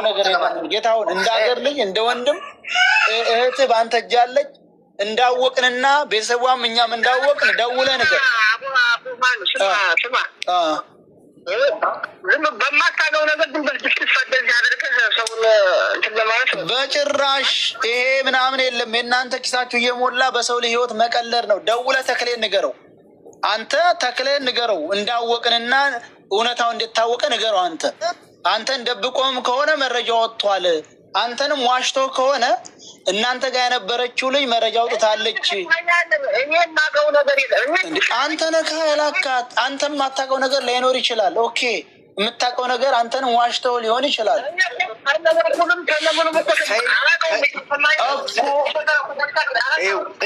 ነገር ጌታውን እንዳገር ልጅ እንደ ወንድም እህት ባንተ እጅ አለች እንዳወቅንና ቤተሰቧም እኛም እንዳወቅን ደውለህ ነገር በጭራሽ ይሄ ምናምን የለም። የእናንተ ኪሳችሁ እየሞላ በሰው ልጅ ህይወት መቀለድ ነው። ደውለህ ተክሌን ንገረው። አንተ ተክሌን ንገረው እንዳወቅንና እውነታው እንድታወቀ ንገረው። አንተን ደብቆም ከሆነ መረጃ ወጥቷል። አንተንም ዋሽቶ ከሆነ እናንተ ጋር የነበረችው ልጅ መረጃ አውጥታለች። አንተ ነህ ያላካት። አንተም የማታውቀው ነገር ላይኖር ይችላል። ኦኬ የምታውቀው ነገር አንተንም ዋሽተው ሊሆን ይችላል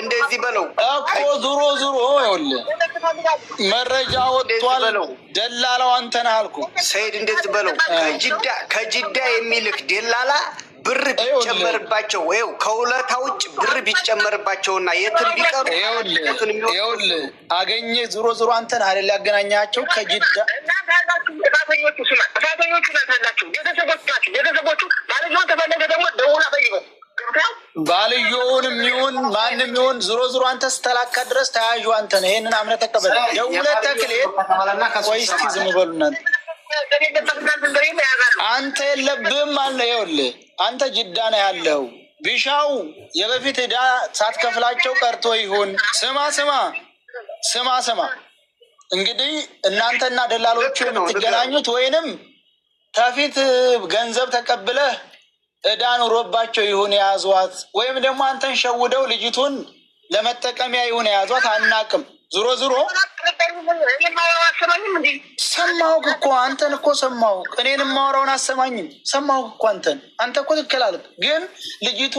እንደዚህ በለው እኮ ዙሮ ይኸውልህ መረጃ ወጥቷል። ደላላው አንተ ነህ አልኩህ። ሰይድ እንደዚህ በለው ከጅዳ የሚልክ ደላላ ብር ቢጨመርባቸው ይኸው ከውለታ ውጭ ብር ቢጨመርባቸውና የትም ቢቀሩ ይኸውልህ አገኘ ዙሮ አንተ ነህ አይደል ያገናኛቸው ከጅዳ ባልየውንም ይሁን ማንም ይሁን ዙሮ አንተ ስተላካ ድረስ ተያዡ አንተ ነህ። ይሄንን አምነህ ተቀበል። ደውለህ ተክሌን ቆይ እስኪ ዝም በሉ እናንተ። አንተ የለብህም አለ። ይኸውልህ አንተ ጅዳ ነው ያለው። ቢሻው የበፊት ዕዳ ሳትከፍላቸው ቀርቶ ይሁን ስማ እንግዲህ እናንተና ደላሎቹ የምትገናኙት ወይንም ከፊት ገንዘብ ተቀብለህ ዕዳ ኑሮባቸው ይሁን የያዟት ወይም ደግሞ አንተን ሸውደው ልጅቱን ለመጠቀሚያ ይሁን የያዟት አናቅም። ዙሮ ሰማሁህ እኮ አንተን እኮ ሰማሁህ። እኔንም ማወራውን አሰማኝም። ሰማሁህ እኮ አንተ እኮ ትክክል አልክ። ግን ልጅቱ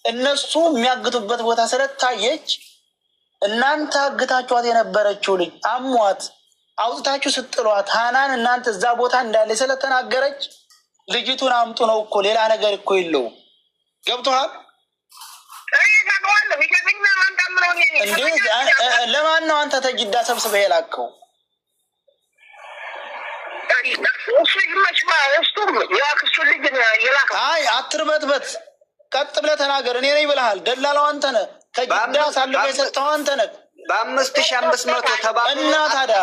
እነሱ የሚያግቱበት ቦታ ስለታየች እናንተ አግታችኋት የነበረችው ልጅ አሟት አውጥታችሁ ስጥሏት ሃናን እናንተ እዛ ቦታ እንዳለ ስለተናገረች ልጅቱን አምጡ ነው እኮ ሌላ ነገር እኮ የለውም። ገብቶሃል? እንዴት ለማን ነው አንተ ተጅዳ ሰብስበህ የላከው? አይ አትርበትበት፣ ቀጥ ብለህ ተናገር። እኔ ነኝ ብለሃል። ደላላው አንተ ነህ። ከጅዳ ሳልፈህ የሰጠኸው አንተ ነህ። በ5500 ተባለ እና ታዲያ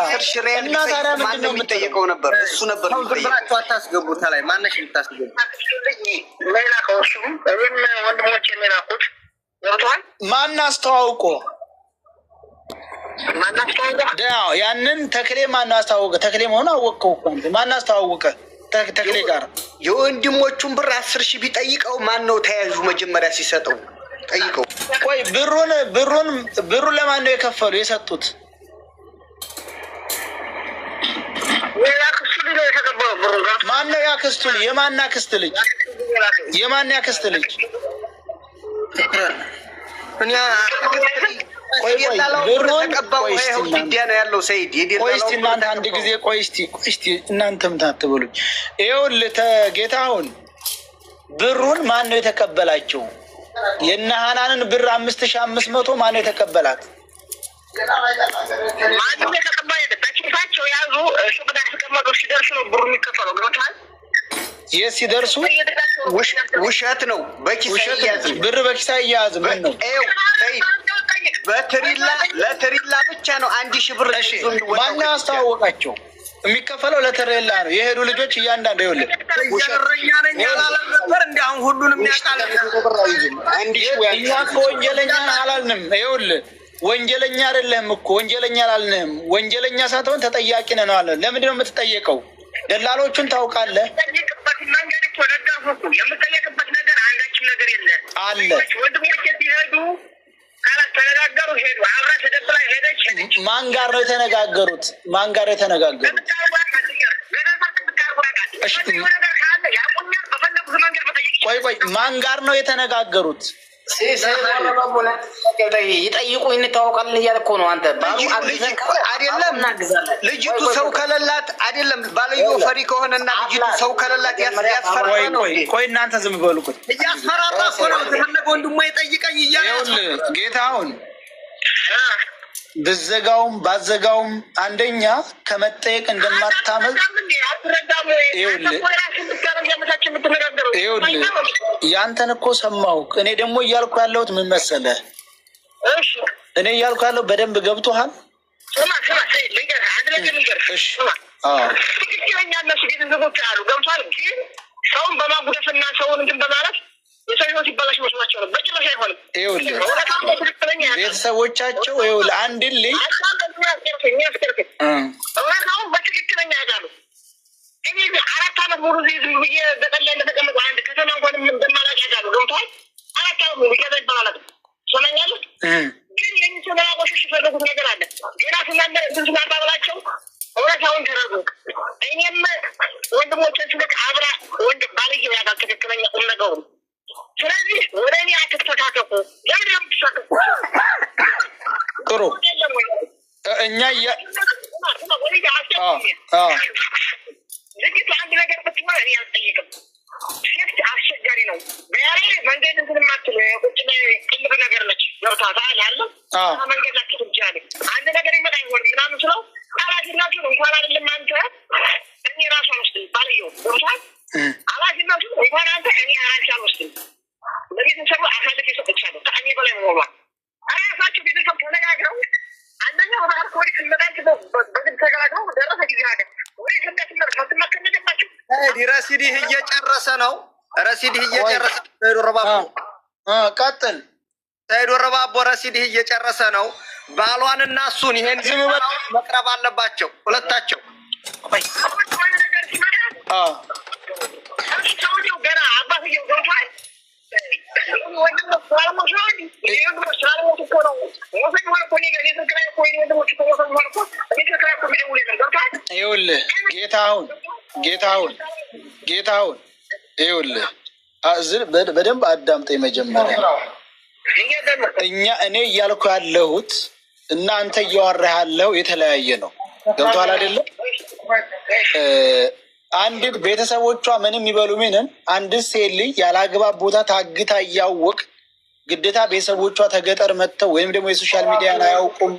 ምንድን ነው የምጠየቀው ነበር? እሱ ነበር ብራችሁ አታስገቡት። ላይ ማነሽ ልታስገቡ ማን አስተዋውቆ ያንን ተክሌ ማን አስተዋወቀ? ተክሌ መሆኑ አወቅከው እኮ አንተ። ማን አስተዋወቀ? ተክሌ ጋር የወንድሞቹን ብር 10,000 ቢጠይቀው ማን ነው ተያዡ? መጀመሪያ ሲሰጠው ጠይቀው። ቆይ ብሩን ለማን ነው የከፈሉ የሰጡት? ማን ነው ያክስቱ ልጅ? የማን ያክስት ልጅ? የማን ያክስት ልጅ? እናንተ አንድ ጊዜ ቆይ እስቲ እናንተም ታትበሉኝ። ይኸውልህ ጌታሁን ብሩን ማን ነው የተቀበላቸው? የእነ ሃናንን ብር 5500 ማን ነው የተቀበላት? የት ሲደርሱ ውሸት ነው። ብር በኪሳ እያያዝ ምን ነው ለትሪላ ብቻ ነው 1000 ብር። ማን ያስተዋወቃቸው? የሚከፈለው ለትሬላ ነው። የሄዱ ልጆች እያንዳንዱ ይኸውልህ ሁሉንም ያውቃል። እኛ እኮ ወንጀለኛ አላልንም። ይኸውልህ ወንጀለኛ አይደለህም እኮ ወንጀለኛ አላልንህም። ወንጀለኛ ሳትሆን ተጠያቂ ነህ ነው አለ። ለምንድን ነው የምትጠየቀው? ደላሎቹን ታውቃለህ የምጠየቅበት ነገር አንዳችም ነገር የለም አለ። ማን ጋር ነው የተነጋገሩት? ቆይ ማን ጋር ነው የተነጋገሩት? ይጠይቁ እንታወቃለን እያለ እኮ ነው። አንተ አይደለም ልጅቱ ሰው ከሌላት አይደለም ባልዮ ፈሪ ከሆነና ልጅቱ ሰው ከሌላት ያስፈራራ ነው። ቆይ እናንተ ዝም በሉ። ቆይ እያስፈራራ እኮ ነው። ተፈለገ ወንድሙ ይጠይቀኝ እያለ ጌታውን ብዘጋውም ባዘጋውም አንደኛ ከመጠየቅ እንደማታመልጥ ይኸውልህ ያንተን እኮ ሰማሁ። እኔ ደግሞ እያልኩ ያለሁት ምን መሰለህ? እኔ እያልኩ ያለው በደንብ ገብቶሃል? ትክክለኛ እነሱ ቤተሰቦች አሉ ገብቷል። ግን ሰውን በማጉደፍና ሰውን እንትን በማለት የሰው ህይወት ይበላሽ መስሏቸው ነው። በጭራሽ አይሆንም። ቤተሰቦቻቸው ይኸውልህ አንድ ልጅ እውነታውን በትክክለኛ ያውቃሉ። እኔ 4 ዓመት ሙሉ ዝም ብዬ በጠላይ እንደተቀመጥኩ አንድ ከተማ እንኳን እንደማላውቅ ያውቃሉ። ገብቷል። 4 ዓመት ሙሉ ይገዛ ይባላል። ሰማኛለህ። ግን የሚሰማ ቆሽሽ የፈለጉት ነገር አለ። ገና ስናንተ ስናባብላቸው እውነታውን ተረዱ። እኔም ወንድሞቻችን ልክ አብራ ወንድም ባልየው ያውቃል ትክክለኛ ቁም ነገሩ። ስለዚህ ወደ እኔ አትተካከፉ። ለምን ለምትሳከፉ? ጥሩ እኛ ዝግጅቱ አንድ ነገር ብትሆን እኔ አልጠይቅም። ሴፍት አስቸጋሪ ነው። በያሬ መንገድ እንትን ማትል ቁጭ ቅልብ ነገር ነች። ገብታታል አለ መንገድ ላይ ትጃለ አንድ ነገር ይመጣ ይሆን ምናምን ስለው አላጅናችሁ ነው እንኳን አይደለም አንተ እኔ ራሱ አልወስድም ባልየው ገብቷል። አላጅናችሁ እንኳን አንተ እኔ ራሱ አልወስድም። ለቤተሰቡ አሳልፌ ሰጥቻለሁ። ከእኔ በላይ ሆኗል። ራሳቸው ቤተሰብ ተነጋግረው አንደኛ ባህር ኮሪ ስመጣት በግድ ተገላግረው ደረሰ ጊዜ ሀገር ወይ ከዳትመር ከተመከነደባቸው ረሲዲህ እየጨረሰ ነው። ረሲዲህ እየጨረሰ ሰይዶ ረባቦ ቀጥል። ሰይዶ ረባቦ ረሲዲህ እየጨረሰ ነው። ባሏንና እሱን ይሄን መቅረብ አለባቸው ሁለታቸው። ሰውየው ገና አባትየው ገብቷል። ይኸውልህ ጌታሁን ይኸውልህ በደንብ አዳምጠኝ። መጀመሪያ እኔ እያልኩ ያለሁት እናንተ እያወራህ ያለው የተለያየ ነው። ገብቶሃል አይደለም? አንድ ቤተሰቦቿ ምንም ይበሉ ምንም አንድ ሴት ልጅ ያላግባብ ቦታ ታግታ እያወቅ ግዴታ ቤተሰቦቿ ተገጠር መጥተው ወይም ደግሞ የሶሻል ሚዲያን አያውቁም፣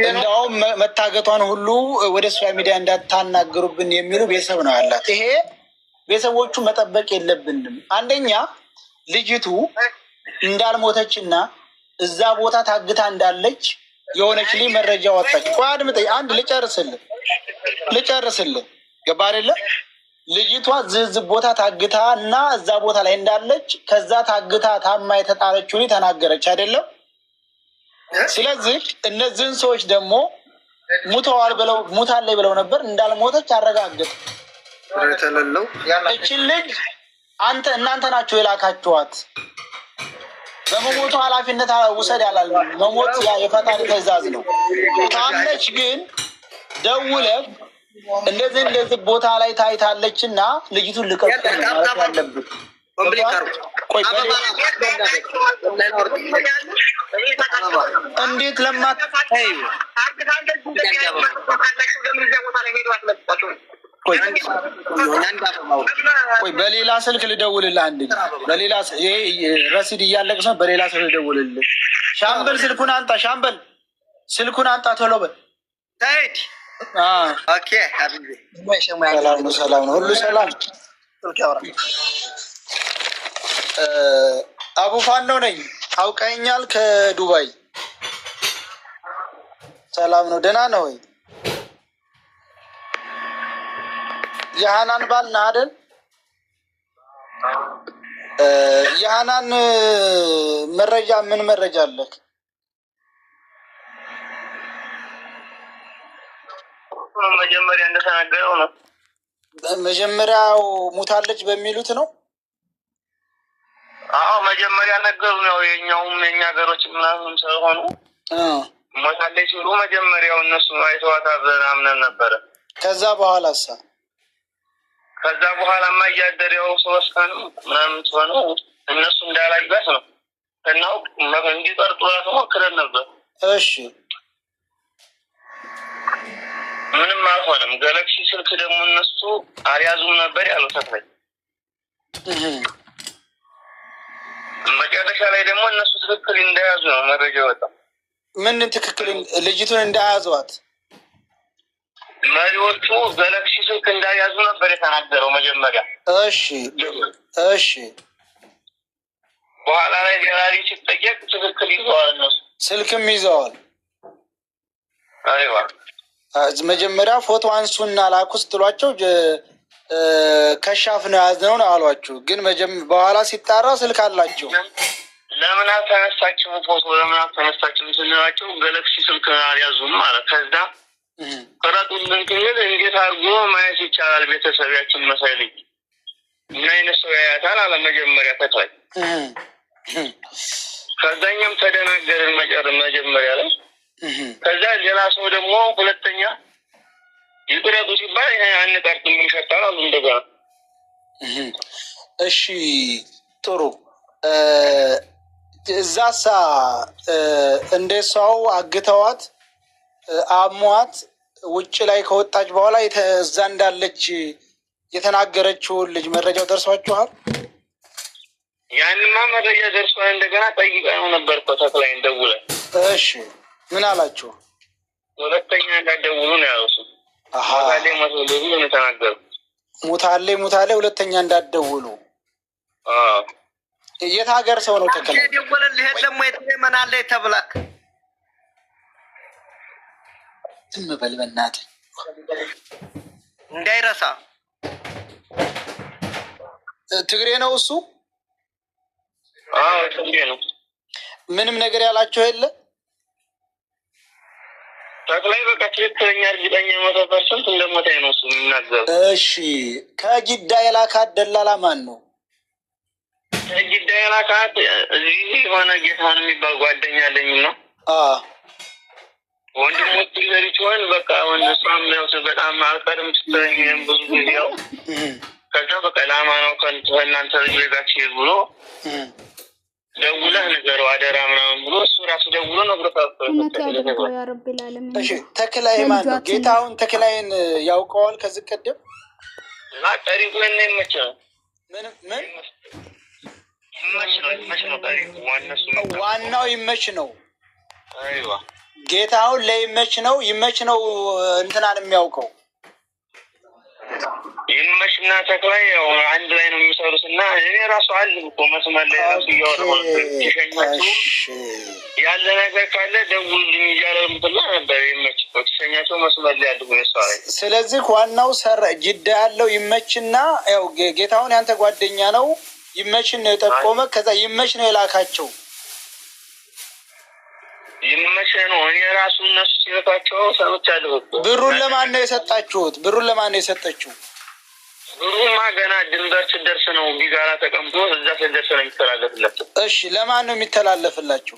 እንደውም መታገቷን ሁሉ ወደ ሶሻል ሚዲያ እንዳታናገሩብን የሚሉ ቤተሰብ ነው ያላት። ይሄ ቤተሰቦቹ መጠበቅ የለብንም። አንደኛ ልጅቱ እንዳልሞተችና እዛ ቦታ ታግታ እንዳለች የሆነች ልጅ መረጃ ወጣች። ቆይ አድምጠኝ፣ አንድ ልጨርስልህ ገባ አይደለ? ልጅቷ ዝዝ ቦታ ታግታ እና እዛ ቦታ ላይ እንዳለች ከዛ ታግታ ታማ የተጣለችው ተናገረች አይደለም? ስለዚህ እነዚህን ሰዎች ደግሞ ሙታለች ብለው ነበር፣ እንዳልሞተች አረጋግጥ። እችን ልጅ እናንተ ናቸው የላካችኋት። በመሞቱ ኃላፊነት ውሰድ ያላል። መሞት የፈጣሪ ትዕዛዝ ነው። ካለች ግን ደውለህ እንደዚህ ቦታ ላይ ታይታለች እና ልጅቱን ልቀቅል ማለት ያለብን። እንዴት ቆይ በሌላ ስልክ ልደውልልህ። አንድ በሌላ ረሲድ እያለቅስ ነው። በሌላ ስልክ ልደውልልህ። ሻምበል ስልኩን አንጣ። ሻምበል ስልኩን አንጣ ቶሎ በል። ሰላም ነው፣ ሁሉ ሰላም። አቡፋኖ ነኝ፣ አውቀኛል ከዱባይ። ሰላም ነው፣ ደህና ነው ወይ? የሃናን ባል ነህ አይደል? የሃናን መረጃ ምን መረጃ አለህ? መጀመሪያ እንደተናገረው ነው። መጀመሪያው ሙታለች በሚሉት ነው። አዎ መጀመሪያ ነገሩ ነው። የኛውም የኛ ሀገሮች ምናምን ስለሆኑ ሞታለች ብሎ መጀመሪያው እነሱ አይተዋታል ብለን አምነን ነበረ። ከዛ በኋላማ እያደረው 3 ቀን ምናምን ሆነ እነሱ እንዳላዩት ነው እናው እንዲጠርጡላት ሞክረን ነበር። እሺ ምንም አልሆነም። ጋላክሲ ስልክ ደግሞ እነሱ አልያዙም ነበር ያለው ተፈይ። መጨረሻ ላይ ደግሞ እነሱ ትክክል እንደያዙ ነው መረጃ ወጣ። ምን ትክክል ልጅቱን እንዳያዟት መሪዎቹ ጋላክሲ ስልክ እንዳያዙ ነበር የተናገረው መጀመሪያ። እሺ በኋላ ላይ ጀነራል ሲጠየቅ ትክክል ይዘዋል፣ እነሱ ስልክም ይዘዋል። አይዋ መጀመሪያ ፎቶ አንሱና ላኩ ስትሏቸው ከሻፍ ነው ያዝነው ነው አሏችሁ። ግን በኋላ ሲጣራ ስልክ አላቸው። ለምን አልተነሳችም ፎቶ ለምን አልተነሳችም ስንላቸው ጋላክሲ ስልክ አልያዙም ማለት። ከዛ ቀረጡልን ክልል እንዴት አድርጎ ማየት ይቻላል ቤተሰቢያችን መሳይ ልጅ ምን አይነት ሰው ያያታል አለ መጀመሪያ ተክላይ። ከዛኛም ተደናገርን መጀመሪያ ላይ። ከዛ ሌላ ሰው ደግሞ ሁለተኛ ይቅረጡ ሲባል ይሄ አንቀርጥም ይሸጣል አሉ እንደገና። እሺ ጥሩ። እዛሳ እንደ ሰው አግተዋት አሟት ውጭ ላይ ከወጣች በኋላ እዛ እንዳለች የተናገረችውን ልጅ መረጃው ደርሷችኋል? ያንማ መረጃ ደርሷል። እንደገና ጠይቀነው ነበር እኮ ተክላይ እንደውለን። እሺ ምን አላችሁ? ሁለተኛ እንዳትደውሉ ነው ያሉት። ሙታሌ ነው ተናገሩ። ሙታሌ ሁለተኛ እንዳትደውሉ። የት ሀገር ሰው ነው ተከለ ደወለልህ? የለም ወይ ተመናለ ተብላክ ዝም በል በእናትህ እንዳይረሳ። ትግሬ ነው እሱ? ትግሬ ነው። ምንም ነገር ያላቸው የለ ተክላይ በቃ ትክክለኛ እርግጠኛ 100% እንደሞታኝ ነው እሱ የሚናገረው። እሺ ከጅዳ የላካት ደላላ ማን ነው? ከጅዳ የላካት እዚህ የሆነ ጌታን የሚባል ጓደኛ አለኝ ነው። ወንድሞች ይዘሪችሆን በቃ ወንድሷም ነው በጣም አልቀርም ስትለኝ ብዙ ጊዜ ያው ከዛ በቃ ለአማናው ከእናንተ ልጅ ጋር ሲሄድ ብሎ ደውለህ ንገረው አደራ ምናምን ብሎ እሱ ራሱ ደውሎ ነግሮታል። እሺ ተክላይ ማን ነው? ጌታውን ተክላይን ያውቀዋል ከዚህ ቀደም? ታሪኩ ለእኔ ይመቻል። ምን ይመች ነው ታሪኩ ዋናው ይመች ነው። አይዋ ጌታውን ለይመች ነው እንትናን የሚያውቀው ይመችና ተክላይ ያው አንድ ላይ ነው የሚሰሩት እና እኔ ራሱ አለ እኮ መስመር ላይ ራሱ እያወራሁ ትሸኛቸው ያለ ነገር ካለ ደውልልኝ እያለ ምትላ ነበር። ይመች ትሸኛቸው መስመር ላይ ያሉ ሰው። ስለዚህ ዋናው ጅዳ ያለው ይመችና ያው ጌታውን ያንተ ጓደኛ ነው ይመችን ነው የጠቆመ። ከዛ ይመች ነው የላካቸው። ይመች ነው እኔ ራሱ እነሱ ሲልካቸው ሰምቻለሁ እኮ። ብሩን ለማን ነው የሰጣችሁት? ብሩን ለማን ነው የሰጠችው? ብሩማ ገና ድንበር ስደርስ ነው ቢጋራ ተቀምጦ እዛ ስደርስ ነው የሚተላለፍላቸው። እሺ ለማን ነው የሚተላለፍላቸው?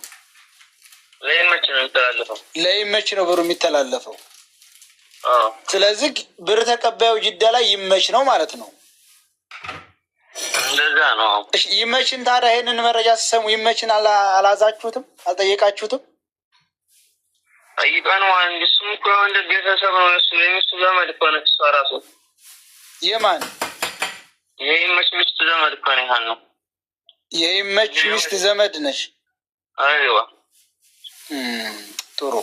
ለይመች ነው የሚተላለፈው። ለይመች ነው ብሩ የሚተላለፈው። ስለዚህ ብር ተቀባዩ ጅዳ ላይ ይመች ነው ማለት ነው። እንደዛ ነው። እሺ ይመችን ታዲያ ይሄንን መረጃ ሲሰሙ ይመችን አላዛችሁትም? አልጠየቃችሁትም? ጠይቀነው አንድ እሱም እኮ እንደ ቤተሰብ ነው እሱ የሚስቱ ዘመድ እኮ ነች እሷ ራሱ። የማን የይመች ሚስት ዘመድ እኮ ነው። የይመች ሚስት ዘመድ ነች? አይዋ ጥሩ።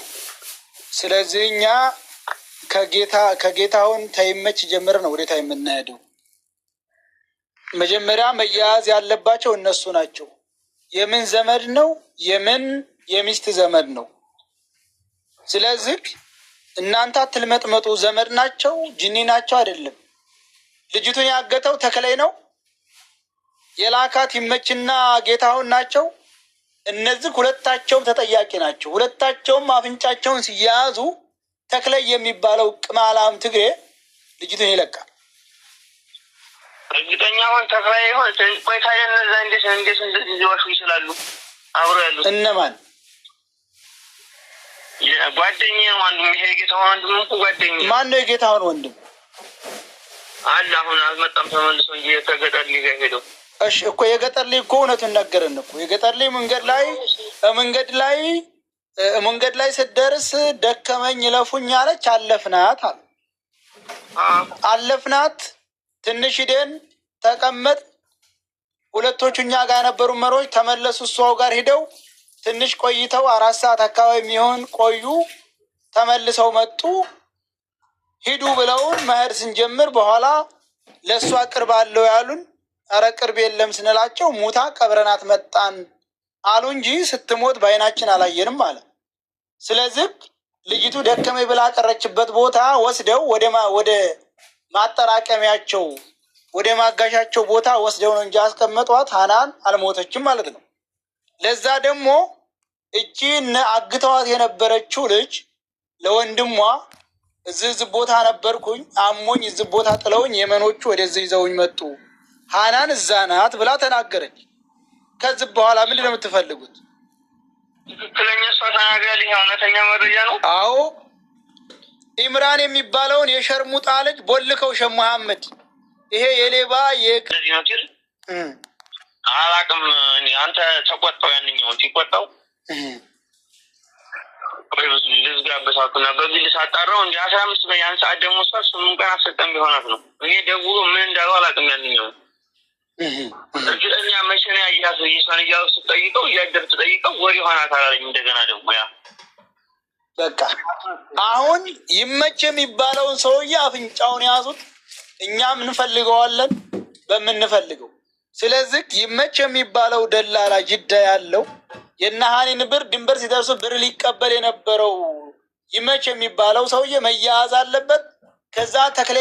ስለዚህ እኛ ከጌታውን ተይመች ጀምረን ነው ወዴታ የምናሄደው። መጀመሪያ መያያዝ ያለባቸው እነሱ ናቸው። የምን ዘመድ ነው? የምን የሚስት ዘመድ ነው? ስለዚህ እናንተ አትልመጥመጡ። ዘመድ ናቸው ጅኒ ናቸው አይደለም። ልጅቱን ያገተው ተክላይ ነው። የላካት ይመችና ጌታውን ናቸው። እነዚህ ሁለታቸውም ተጠያቂ ናቸው። ሁለታቸውም አፍንጫቸውን ሲያያዙ ተክላይ የሚባለው ቅማላም ትግሬ ልጅቱን ይለቃል። እርግጠኛ ሆን ተክላይ ይሆን ቆይታ የነዛ እንዴት እንደዚህ ሊዋሹ ይችላሉ? አብሮ ያሉት እነማን? ጓደኛ ወንድም ይሄ ጌታውን ወንድም እኮ ጓደኛ። ማን ነው የጌታውን ወንድም? አለ አሁን አልመጣም ተመልሶ እንጂ ከገጠር ሊጋ ሄደው። እሺ እኮ የገጠር ልጅ እኮ እውነቱን ነገረን እኮ። የገጠር ልጅ መንገድ ላይ ስትደርስ ደከመኝ ለፉኝ አለች። አለፍናት አለ። አለፍናት ትንሽ ሂደን ተቀመጥ። ሁለቶቹ እኛ ጋር የነበሩ መሮች ተመለሱ። እሷው ጋር ሂደው ትንሽ ቆይተው 4 ሰዓት አካባቢ የሚሆን ቆዩ። ተመልሰው መጡ። ሂዱ ብለውን መሄድ ስንጀምር በኋላ ለእሷ ቅርብ አለው ያሉን። ኧረ ቅርብ የለም ስንላቸው ሙታ ቀብረናት መጣን አሉ እንጂ ስትሞት በአይናችን አላየንም አለ። ስለዚህ ልጅቱ ደከመኝ ብላ ቀረችበት ቦታ ወስደው ወደ ማጠራቀሚያቸው ወደ ማጋሻቸው ቦታ ወስደው ነው እንጂ አስቀመጧት። ሀናን አልሞተችም ማለት ነው። ለዛ ደግሞ እቺ አግተዋት የነበረችው ልጅ ለወንድሟ እዚህ ቦታ ነበርኩኝ አሞኝ እዚህ ቦታ ጥለውኝ የመኖቹ ወደዚህ ይዘውኝ መጡ፣ ሀናን እዛ ናት ብላ ተናገረች። ከዚህ በኋላ ምንድን ነው የምትፈልጉት? ትክክለኛ እሷ ተናግራለች። እውነተኛ መረጃ ነው። አዎ ኢምራን የሚባለውን የሸርሙጣ ልጅ ቦልከው ሸህ መሐመድ ይሄ የሌባ አላቅም። አንተ ተቆጣው፣ ያንኛውን ሲቆጣው ልዝጋበሳኩና በግል ሳጣራው እንዲ 15 በያን ሰዓት ደግሞ እሷ 8 ቀን አሰጠን ቢሆናት ነው። እኔ ደውሎ ምን እንዳለው አላቅም። ያንኛውን እርግጠኛ መቼ ነው ያያት ይሷን እያሉ ስጠይቀው እያደር ትጠይቀው ወር ይሆናት አላለኝ። እንደገና ደግሞ ያ በቃ አሁን ይመች የሚባለውን ሰውዬ አፍንጫውን ያዙት። እኛም እንፈልገዋለን በምንፈልገው። ስለዚህ ይመች የሚባለው ደላላ ጅዳ ያለው የነሃኒን ብር ድንበር ሲደርሱ ብር ሊቀበል የነበረው ይመች የሚባለው ሰውዬ መያያዝ አለበት። ከዛ ተክለ